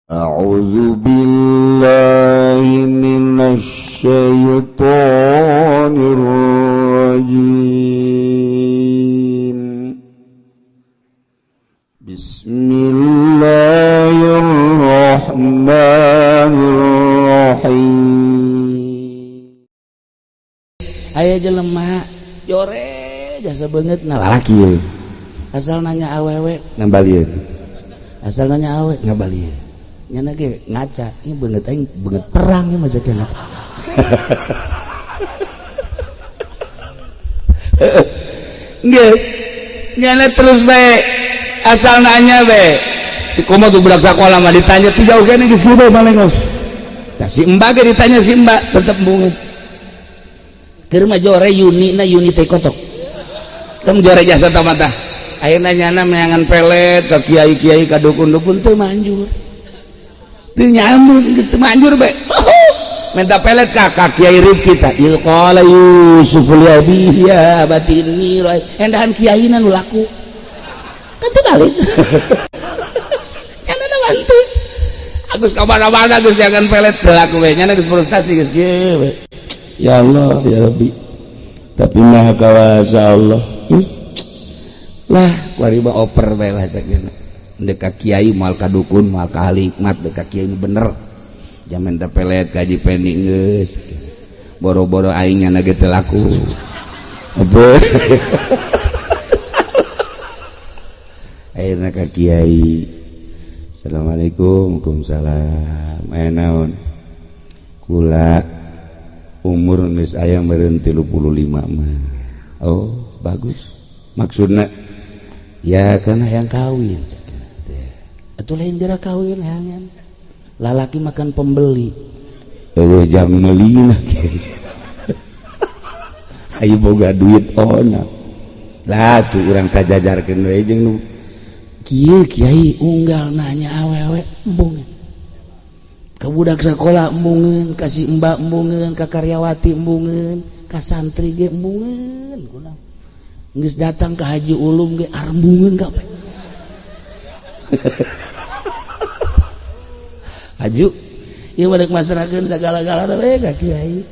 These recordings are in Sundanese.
A'udzu billahi minasy syaithanir rajim. Bismillahirrahmanirrahim. Aya jelema jore jasa banget nah lalaki ye. Asal nanya awewe Ngambalieun. asal nanya awe ngabalieun nyana ge ngaca ieu beungeut aing beungeut perang ieu mah sakena. Geus nyana terus bae asal nanya bae si komo tuh budak sakola mah ditanya ti jauh kene geus kieu malengos. Nah si Mbak ge ditanya si Mbak tetep beungeut. Keur mah jore Yuni teh kotok. Teu jore jasa tah mah ayeuna nyana meangan pelet ka kiai-kiai ka dukun-dukun teu manjur. Teu nyambut teu manjur bae. Minta pelet ka kiai Rifki tah. Il qala Yusuf li abihi ya batinni ra. Endahan kiaina nu laku. Kan teu balik. Nyana wantu. Agus ka mana-mana geus jangan pelet teu laku we. Nyana geus frustasi geus kieu we. Ya Allah ya Rabbi. Tapi maha kawasa Allah. Lah kuari mah oper bae lah cakna dek ka kiai moal ka dukun moal ka ahli hikmat dek ka kiai ini bener jaman teh pelet kaji pendi geus boro-boro aing nya ge teu laku atuh ayeuna ka kiai assalamualaikum waalaikumsalam aya naon kula umur geus aya meureun 35 mah oh bagus maksudna ya karena yang kawin itu lain dira kawin hangan lalaki makan pembeli jam meuli ayo boga duit ona lah tuh urang sajajarkeun we jeung nu kieu kiai unggal nanya awewe embung ka budak sakola embungeun ka si mbak embungeun ka karyawati embungeun ka santri ge embungeun kunaon geus datang ke Haji Ulum ge arembungeun ka pe. Haju ieu mah deuk masrakeun sagala-galana we ka kiai.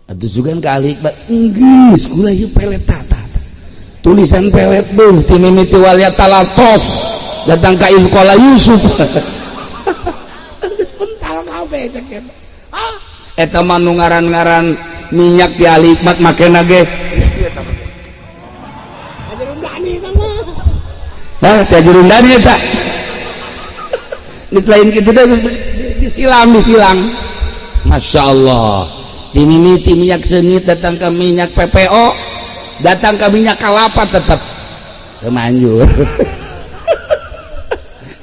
Atuh sugan ka ahli hikmat geus kula ieu pelet tata. Tulisan pelet beuh ti mimiti waliyat talatof datang ka Izqala Yusuf. Puntal kabeh cek eta. Ah, eta mah nu ngaran-ngaran minyak ti ahli hikmat makena ge nah, tajurun dari eta. Geus lain kitu teh disilang. Masya Allah. Dimimiti minyak seungit datang ke minyak PPO, datang ke minyak kelapa tetap kemanjur.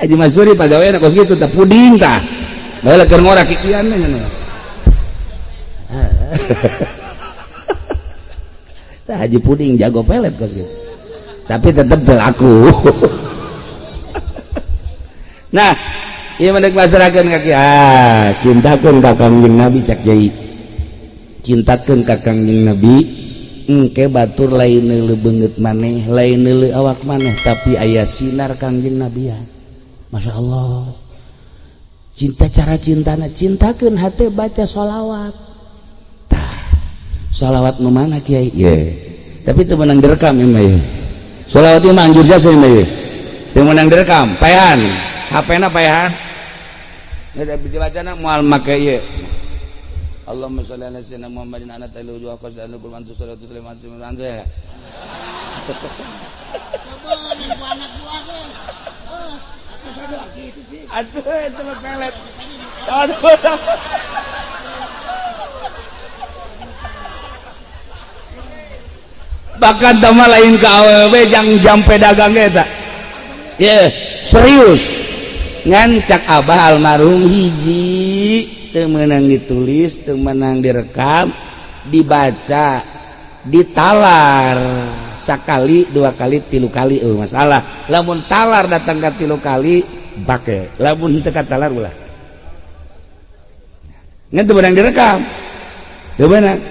Haji Masuri pagaweana kos kitu teh puding tah. Bae keur ngora kikian mah nya. Tah Haji Puding jago pelet kos kitu. Tapi tetap berlaku. Nah, ieu mah deuk masarakeun ka kiai. Cintakeun ka Kangjeng Nabi cak Yai. Cintakeun ka Kangjeng Nabi. Engke batur lain neuleuh beungeut maneh, lain neuleuh awak maneh, tapi aya sinar Kangjeng Nabi ya. Masya Allah. Cinta cara cintana, cintakeun hate baca sholawat. Tah, sholawat nu mana Kiai? Tapi teu meunang direkam ieu mah ieu. Sholawat itu manjur jasa ini yang menang direkam paehan HP-na paehan ini dibacana mual make ieu Allahumma sholli ala sayyidina Muhammadin ana tailu wa qasdana kul antu salatu sulaiman siman antu ya atuh itu mah pelet bahkan sama lain ke awewe jam pedagang eta ya serius ngancak abah almarhum hiji teu meunang ditulis teu meunang direkam dibaca ditalar sakali dua kali tilu kali masalah lamun talar datang ka tilu kali bake lamun teu katalar ulah ngan teu meunang direkam teu meunang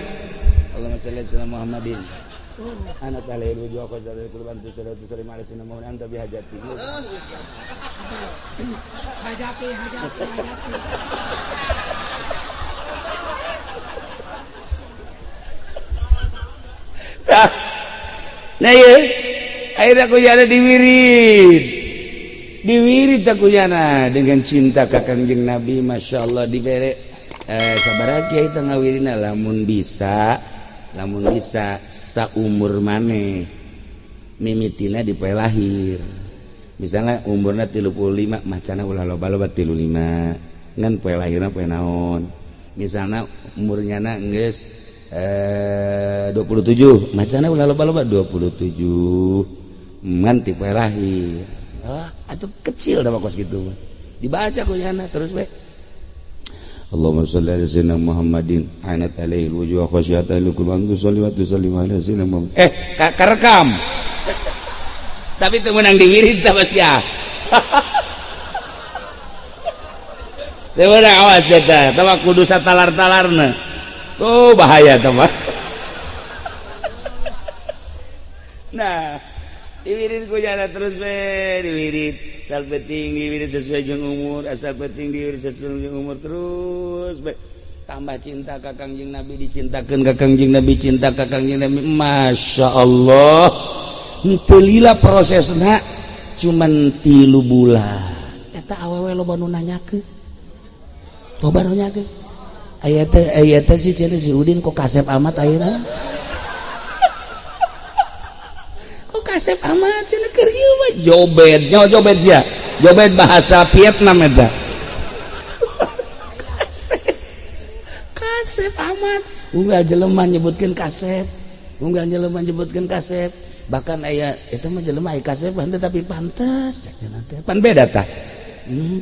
Allahumma shalli ala Muhammadin anak alaihi wujud aku dari kurban tu sudah tu sering malas nama anta bihajati hajati nah ya akhirnya aku jadi diwirid aku jana dengan cinta ka Kangjeng Nabi. Masya Allah dibere sabar kiai teu ngawirina lamun bisa saumur maneh mimitina dipoe lahir misalnya umurna 35 macana ulah loba-loba 35 ngan poe lahirna poe naon misalnya umurnya na geus 27 macana ulah loba-loba 27 ngan ti poe lahir atuh kecil dah kos gitu dibaca kuyana terus we Allahumma shalli ala sayyidina Muhammadin anat alaihi wujuh khasyatan likul antu sholli wa tusallim ala sayyidina Muhammad karekam tapi teu meunang diwirid tah sia teu meunang awas eta tah kudu satalar-talarna tuh bahaya tah mah nah diwirid ku jana terus we diwirid asal penting diwirid sesuai jeung umur asal penting diwirid sesuai jeung umur terus we tambah cinta ka Kangjeng Nabi dicintakeun ka Kangjeng Nabi cinta ka Kangjeng Nabi Masya Allah teu lila prosesna cuman 3 bulan eta awewe loba nu nanyakeun loba nu nanyakeun aya teh si cenah si Udin kok kasep amat ayeuna kasep amat cenah keur ieu mah joget sia joget bahasa Vietnam eta kasep amat unggal jelema nyebutkeun kasep bahkan aya eta mah jelema aya kasep tapi pantes cek cenah teh pan beda tah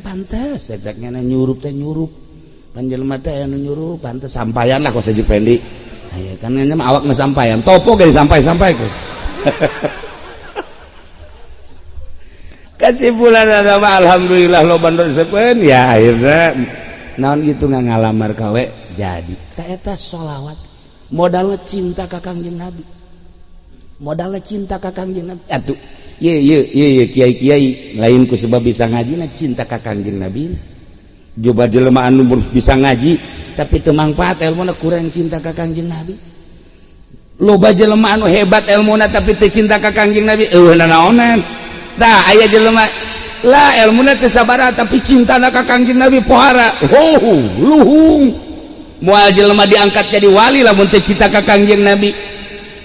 pantes cek nya nyurup teh nyurup pan jelema teh anu nyurup pantes sampaian lah kok saja pendi aya kan nya mah awak mah sampaian topo ge sampai-sampai ku kesimpulan ada mah alhamdulillah lo bandar sepen ya akhirnya naon gitu nggak ngalamar kawe jadi tak eta sholawat modalnya cinta ka Kangjeng Nabi atuh ye kiai lain ku sebab bisa ngaji na cinta ka Kangjeng Nabi coba jelema anu bisa ngaji tapi teu mangpaat elmuna kurang cinta ka Kangjeng Nabi loba jelema anu hebat elmuna tapi teu cinta ka Kangjeng Nabi naonan tah aya jelema lah ilmuna teu sabaraha tapi cintana ka Kangjeng Nabi pohara luhung moal jelema diangkat jadi wali lamun teu cinta ka Kangjeng Nabi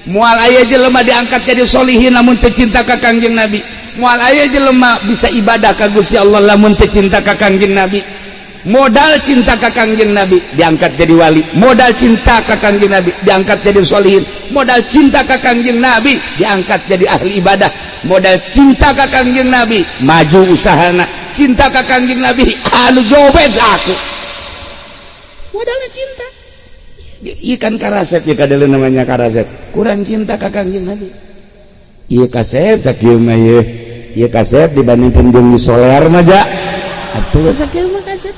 moal aya jelema diangkat jadi sholihin lamun teu cinta ka Kangjeng Nabi moal aya jelema bisa ibadah ka Gusti Allah lamun teu cinta ka Kangjeng Nabi modal cinta ka Kangjeng Nabi diangkat jadi wali modal cinta ka Kangjeng Nabi diangkat jadi sholihin modal cinta ka Kangjeng Nabi diangkat jadi ahli ibadah modal cinta ka Kangjeng Nabi maju usahana cinta ka Kangjeng Nabi anu joget aku modalnya cinta ikan karaset ya kadele namanya karaset kurang cinta ka Kangjeng Nabi ieu kaset sakieu mah ieu kaset dibandingkeun jeung di soler mah ja atuh sakieu mah kaset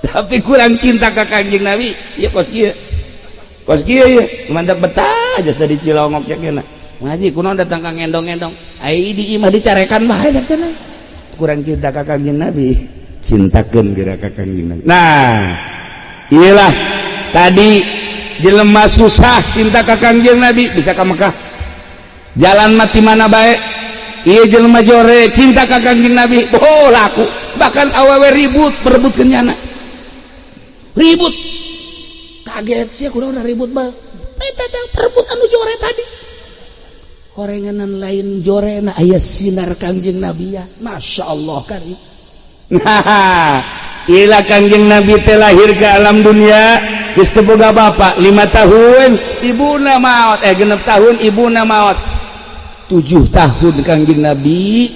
tapi kurang cinta ka Kangjeng Nabi ya kos kieu ya mantap betah aja tadi Cilongok cek na ngaji kunaon datang ka ngendong-ngendong ai di imah dicarekan mah cek cenah kurang cinta ka Kangjeng Nabi cintakeun geura ka Kangjeng Nabi nah iyalah tadi jelema susah cinta ka Kangjeng Nabi bisa ka Mekah jalan mati mana bae ieu jelema jore cinta ka Kangjeng Nabi laku bahkan awewe ribut berebutkeun nyana ribut kaget sih kurang udah ribut bah tentang perebut anu jore tadi korenganan lain jore na aya sinar Kangjeng Nabi ya Masya Allah karim nah ila Kangjeng Nabi teh lahir ke alam dunia geus teu boga bapak 5 tahun ibuna maot genep tahun ibuna maot 7 tahun Kangjeng Nabi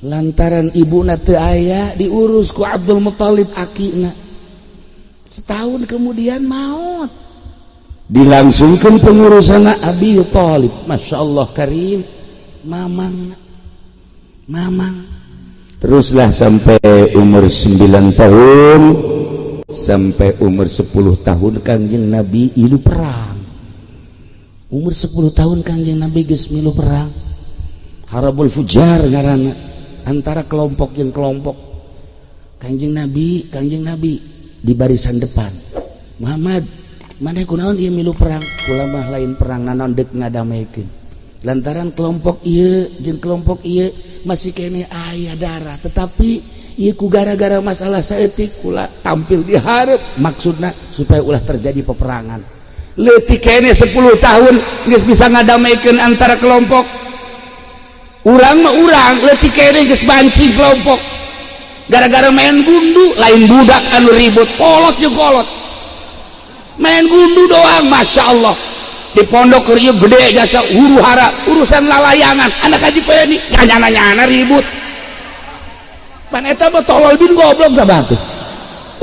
lantaran ibuna teu aya diurus ku Abdul Muthalib akina setahun kemudian maut dilangsungkan pengurusan Abi Thalib Masya Allah karim mamang teruslah sampai umur 9 tahun sampai umur 10 tahun Kangjeng Nabi ilu perang. Umur 10 tahun Kangjeng Nabi geus milu perang. Harabul Fujar ngaranna, antara kelompok yang kelompok. Kangjeng Nabi di barisan depan. Muhammad, maneh kunaon ieu milu perang? Kula mah lain perang naon deuk ngadamekeun. Lantaran kelompok ieu jeung kelompok ieu masih kene aya darah, tetapi ieu ku gara-gara masalah saeutik kula tampil di hareup, maksudna supaya ulah terjadi peperangan. Leutik kene 10 tahun geus bisa ngadamekeun antara kelompok. Urang mah urang leutik kene geus banci kelompok. Gara-gara main gundu lain budak anu ribut, kolot jeung kolot. Main gundu doang, masya Allah. Di pondok keur ieu gede jasa huru-hara, urusan lalayangan, anak haji peni nyana-nyana ribut. Pan eta mah tolol bin goblok sabah tuh.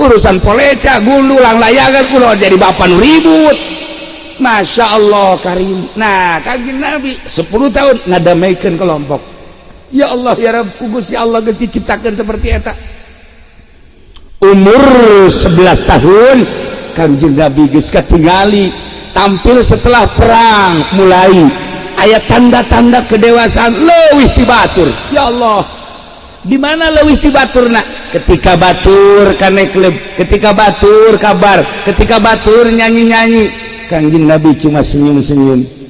Urusan poleca, gundu, layangan kulo jadi bapak nu ribut. Masya Allah karim. Nah, Kangjeng Nabi 10 tahun ngadamekeun kelompok. Ya Allah ya Rabb, Gusti Allah geus diciptakeun seperti eta. Umur 11 tahun Kangjeng Nabi geus katingali tampil setelah perang mulai aya tanda-tanda kedewasaan leuwih ti batur. Ya Allah, di mana leuwih ti baturna? Ketika batur kanekleb, ketika batur kabar, ketika batur nyanyi-nyanyi, Kangjeng Nabi cuma senyum-senyum.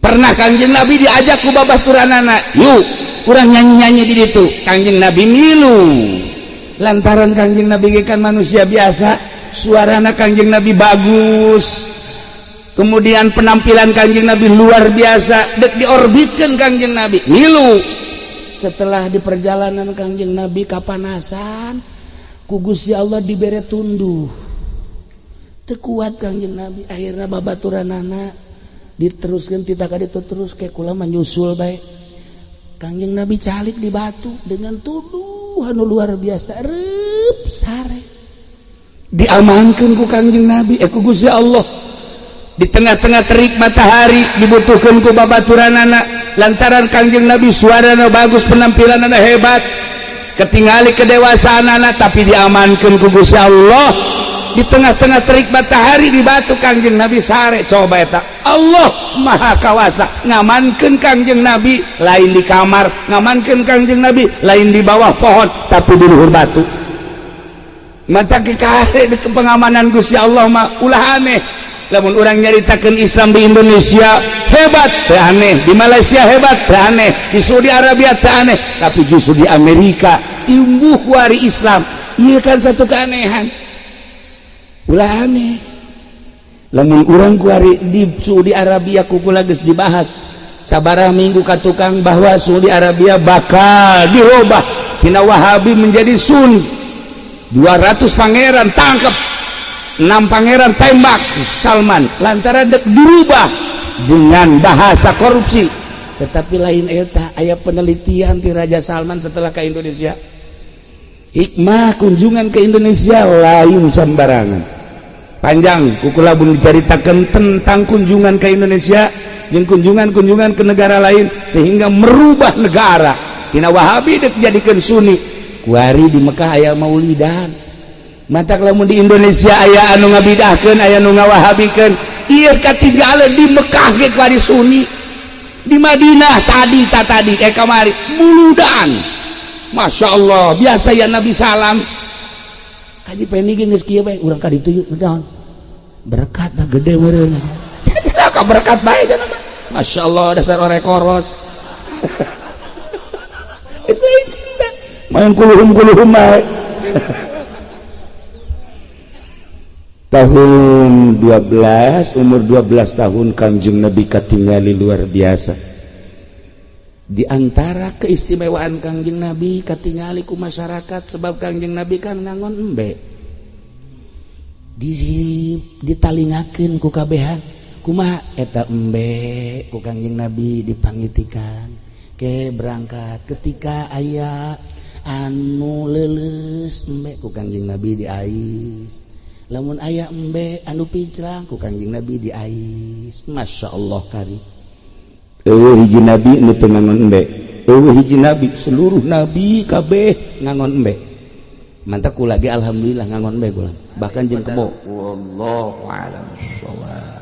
Pernah Kangjeng Nabi diajak ku babaturanana, yuk urang nyanyi-nyanyi di ditu. Kangjeng Nabi milu. Lantaran Kangjeng Nabi kan manusia biasa, suarana Kangjeng Nabi bagus. Kemudian penampilan Kangjeng Nabi luar biasa, dek diorbitkan Kangjeng Nabi milu. Setelah di perjalanan Kangjeng Nabi kapanasan, ku Gusti Allah dibere tunduh. Teu kuat Kangjeng Nabi, akhirna babaturanana diteruskeun ti ka ditu terus ke kula menyusul bae. Kangjeng Nabi calik di batu dengan tunduh anu luar biasa, reup sare. Diamankeun ku Kangjeng Nabi, ku Gusti Allah. Di tengah-tengah terik matahari dibutuhkan ku babaturanana, lantaran Kangjeng Nabi suarana bagus, penampilanana hebat, ketingali kedewasaanana, tapi diamankan ku Gusti Allah. Di tengah-tengah terik matahari di batu Kangjeng Nabi sare. Coba eta Allah maha kawasa ngamankeun Kangjeng Nabi lain di kamar, ngamankeun Kangjeng Nabi lain di bawah pohon, tapi di luhur batu. Mata kekare di pengamanan Gusti Allah mah ulah aneh. Lamun orang nyaritakeun Islam di Indonesia hebat, teu aneh. Di Malaysia hebat, teu aneh. Di Saudi Arabia teu aneh. Tapi justru di Amerika tumbuh wari Islam. Ieu kan satu keanehan. Ulah aneh. Lamun urang kuari di Saudi Arabia kukula geus dibahas sabaraha minggu ka tukang bahwa Saudi Arabia bakal dirubah tina Wahabi menjadi Sunni. 200 pangeran tangkap, 6 pangeran tembak Salman lantaran dirubah dengan bahasa korupsi. Tetapi lain eta aya penelitian ti Raja Salman setelah ke Indonesia. Hikmah kunjungan ke Indonesia lain sembarangan. Panjang kukula bun diceritakan tentang kunjungan ke Indonesia jeung kunjungan-kunjungan ke negara lain sehingga merubah negara. Tina Wahabi dek jadikeun Sunni. Kuari di Mekah aya maulidan. Matak lamun di Indonesia aya anu ngabidahkeun, aya anu ngawahabikeun. Ieu katinggaleun di Mekah ge kuari Sunni. Di Madinah tadi kamari muludan. Masya Allah, biasa ya Nabi salam. Kaji peni ge geus kieu bae, urang ka ditu yeuh naon. Berkat da gede meureun. Tidak ka berkat bae cenah mah. Masya Allah, dasar orek koros. Main kuluhum bae. Tahun 12, umur 12 tahun Kangjeng Nabi katingali luar biasa. Di antara keistimewaan Kangjeng Nabi katingali ku masyarakat sebab Kangjeng Nabi kan ngangon embe. Ditalingakeun ku kabehan. Kumaha eta embe ku Kangjeng Nabi dipangitikan ke berangkat ketika aya anu leuleus embe ku Kangjeng Nabi diais. Lamun aya embe anu pincrang ku Kangjeng Nabi diais. Masya Allah karim. Hiji nabi nu teu ngangon embe. Hiji nabi, seluruh nabi kabeh ngangon embe. mantap ku lagi alhamdulillah ngangon bae ulang bahkan jeung kebo wallahu a'lam bissawab.